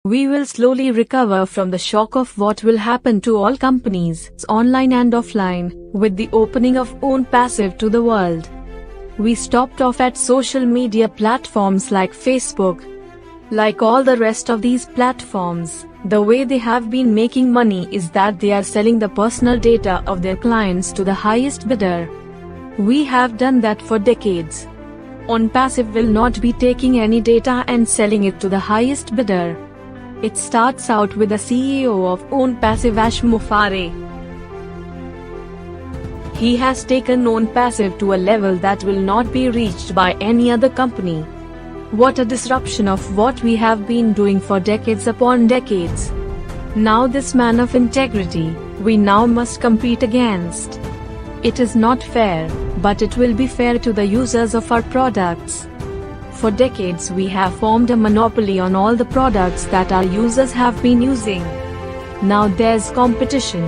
We will slowly recover from the shock of what will happen to all companies, online and offline, with the opening of OwnPassive to the world. We stopped off at social media platforms like Facebook. Like all the rest of these platforms, the way they have been making money is that they are selling the personal data of their clients to the highest bidder. We have done that for decades. OwnPassive will not be taking any data and selling it to the highest bidder. It starts out with the CEO of OwnPassive, Ash Mufareh. He has taken OwnPassive to a level that will not be reached by any other company. What a disruption of what we have been doing for decades upon decades. Now this man of integrity, we now must compete against. It is not fair, but it will be fair to the users of our products. For decades we have formed a monopoly on all the products that our users have been using. Now there's competition.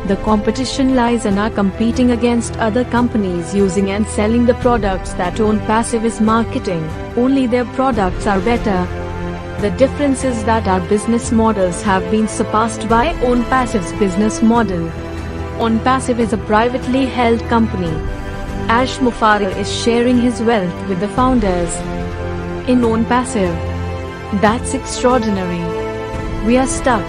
The competition lies in our competing against other companies using and selling the products that OwnPassive is marketing, only their products are better. The difference is that our business models have been surpassed by OwnPassive's business model. OwnPassive is a privately held company. Ash Mufareh is sharing his wealth with the founders in OwnPassive. That's extraordinary. We are stuck.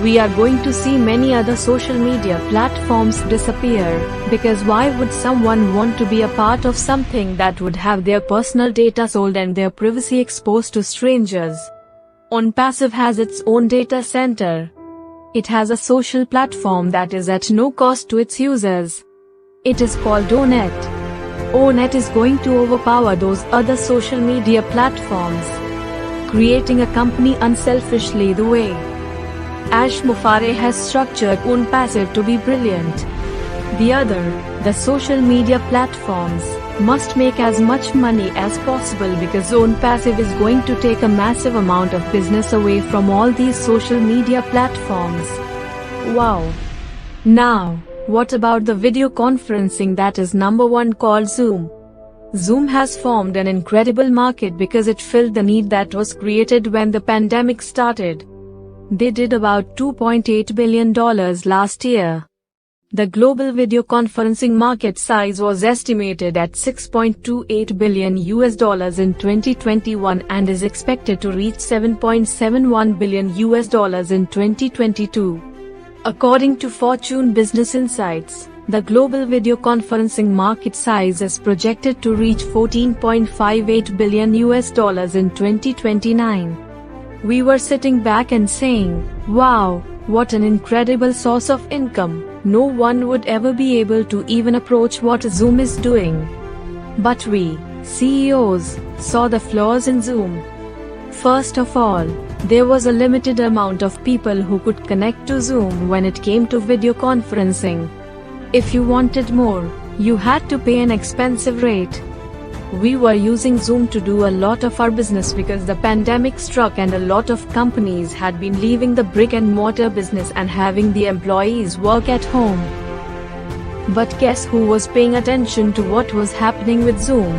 We are going to see many other social media platforms disappear, because why would someone want to be a part of something that would have their personal data sold and their privacy exposed to strangers? OwnPassive has its own data center. It has a social platform that is at no cost to its users. It is called Ownnet. Ownnet is going to overpower those other social media platforms, creating a company unselfishly the way Ash Mufareh has structured OwnPassive to be brilliant. The social media platforms, must make as much money as possible because OwnPassive is going to take a massive amount of business away from all these social media platforms. Wow! Now, what about the video conferencing that is number one called Zoom? Zoom has formed an incredible market because it filled the need that was created when the pandemic started. They did about $2.8 billion last year. The global video conferencing market size was estimated at $6.28 billion in 2021 and is expected to reach $7.71 billion in 2022. According to Fortune Business Insights, the global video conferencing market size is projected to reach $14.58 billion in 2029. We were sitting back and saying, wow, what an incredible source of income. No one would ever be able to even approach what Zoom is doing. But we, CEOs, saw the flaws in Zoom. First of all, there was a limited amount of people who could connect to Zoom when it came to video conferencing. If you wanted more, you had to pay an expensive rate. We were using Zoom to do a lot of our business because the pandemic struck and a lot of companies had been leaving the brick-and-mortar business and having the employees work at home. But guess who was paying attention to what was happening with Zoom?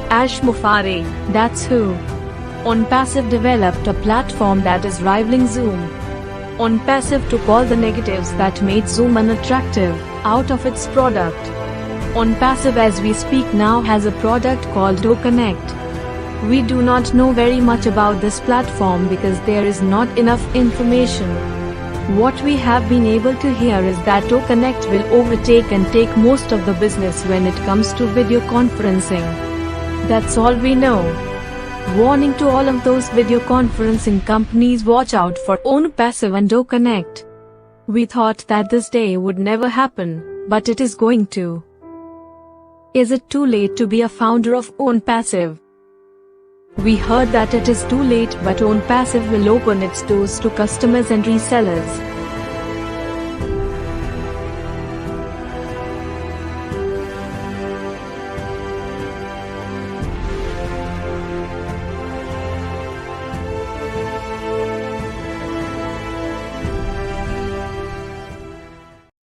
Ash Mufareh, that's who. OwnPassive developed a platform that is rivaling Zoom. OwnPassive took all the negatives that made Zoom unattractive out of its product. OwnPassive as we speak now has a product called DoConnect. We do not know very much about this platform because there is not enough information. What we have been able to hear is that DoConnect will overtake and take most of the business when it comes to video conferencing. That's all we know. Warning to all of those video conferencing companies, watch out for OwnPassive and DoConnect. We thought that this day would never happen, but it is going to. Is it too late to be a founder of OwnPassive? We heard that it is too late, but OwnPassive will open its doors to customers and resellers.